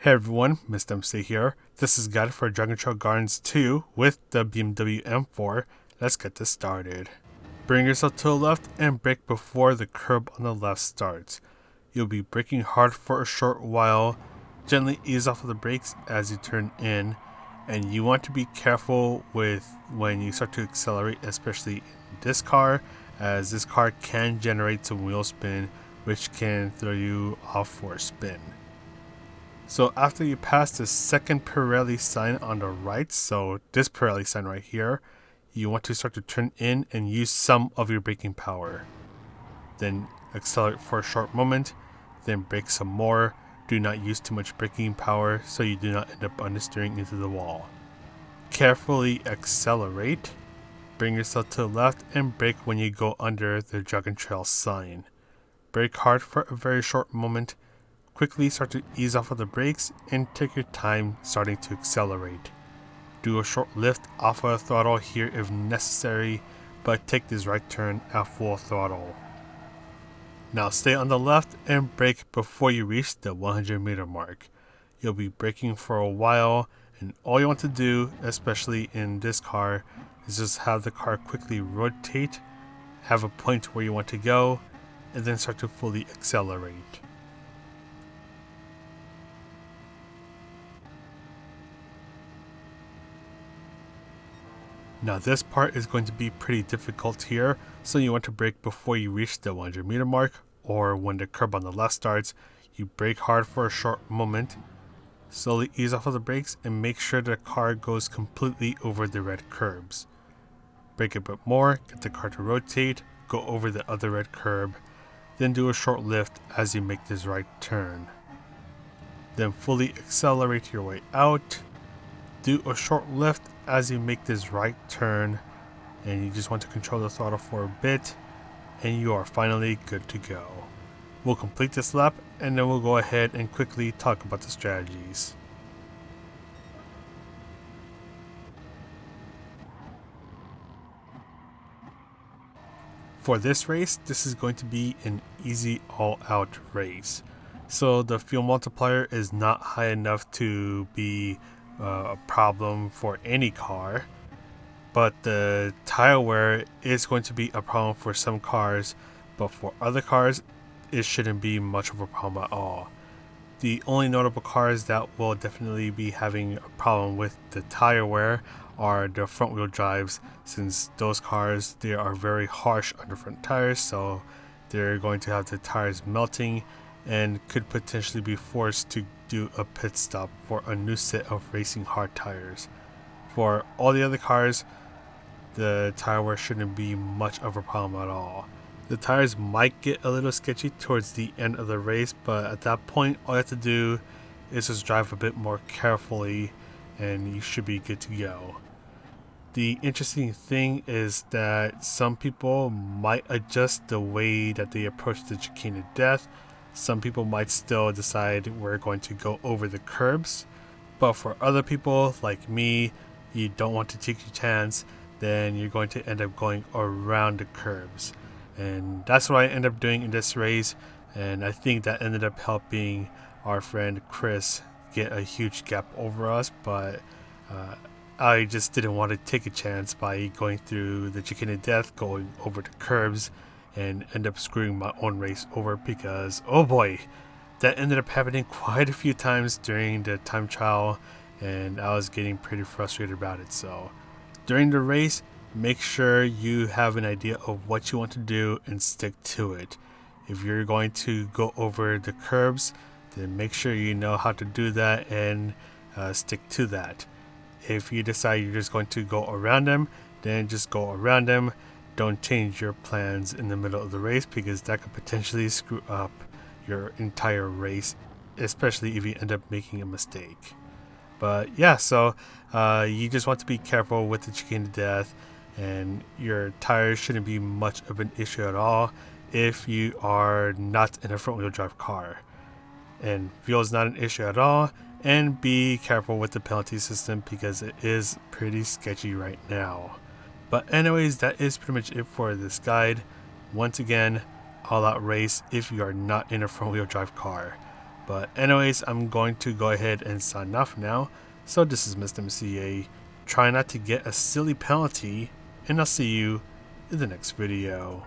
Hey everyone, Mr. MC here. This is Guide for Dragon Trail Gardens 2 with the BMW M4. Let's get this started. Bring yourself to the left and brake before the curb on the left starts. You'll be braking hard for a short while. Gently ease off of the brakes as you turn in, and you want to be careful with when you start to accelerate, especially in this car, as this car can generate some wheel spin which can throw you off for a spin. So after you pass the second Pirelli sign on the right, so this Pirelli sign right here, you want to start to turn in and use some of your braking power. Then accelerate for a short moment, then brake some more. Do not use too much braking power so you do not end up understeering into the wall. Carefully accelerate, bring yourself to the left and brake when you go under the Dragon Trail sign. Brake hard for a very short moment. Quickly start to ease off of the brakes and take your time starting to accelerate. Do a short lift off of the throttle here if necessary, but take this right turn at full throttle. Now stay on the left and brake before you reach the 100-meter mark. You'll be braking for a while, and all you want to do, especially in this car, is just have the car quickly rotate, have a point where you want to go, and then start to fully accelerate. Now this part is going to be pretty difficult here, so you want to brake before you reach the 100-meter mark, or when the curb on the left starts, you brake hard for a short moment, slowly ease off of the brakes and make sure the car goes completely over the red curbs. Brake a bit more, get the car to rotate, go over the other red curb, then do a short lift as you make this right turn. Then fully accelerate your way out. Do a short lift as you make this right turn, and you just want to control the throttle for a bit, and you are finally good to go. We'll complete this lap and then we'll go ahead and quickly talk about the strategies. For this race, this is going to be an easy all-out race. So the fuel multiplier is not high enough to be a problem for any car, but the tire wear is going to be a problem for some cars, but for other cars it shouldn't be much of a problem at all. The only notable cars that will definitely be having a problem with the tire wear are the front wheel drives, since those cars, they are very harsh on the front tires, so they're going to have the tires melting and could potentially be forced to do a pit stop for a new set of racing hard tires. For all the other cars, the tire wear shouldn't be much of a problem at all. The tires might get a little sketchy towards the end of the race, but at that point all you have to do is just drive a bit more carefully and you should be good to go. The interesting thing is that some people might adjust the way that they approach the chicane of death. Some people might still decide we're going to go over the curbs, but for other people like me, you don't want to take your chance, then you're going to end up going around the curbs. And that's what I ended up doing in this race, and I think that ended up helping our friend Chris get a huge gap over us, but I just didn't want to take a chance by going through the chicane of death, going over the curbs, and end up screwing my own race over, because oh boy, that ended up happening quite a few times during the time trial, and I was getting pretty frustrated about it. So during the race, make sure you have an idea of what you want to do and stick to it. If you're going to go over the curbs, then make sure you know how to do that and stick to that. If you decide you're just going to go around them, then just go around them. Don't change your plans in the middle of the race, because that could potentially screw up your entire race, especially if you end up making a mistake. But yeah, so you just want to be careful with the chicane of death, and your tires shouldn't be much of an issue at all if you are not in a front wheel drive car. And fuel is not an issue at all, and be careful with the penalty system because it is pretty sketchy right now. But anyways, that is pretty much it for this guide. Once again, all out race if you are not in a front wheel drive car. But anyways, I'm going to go ahead and sign off now. So this is Mr. MCA. Try not to get a silly penalty, and I'll see you in the next video.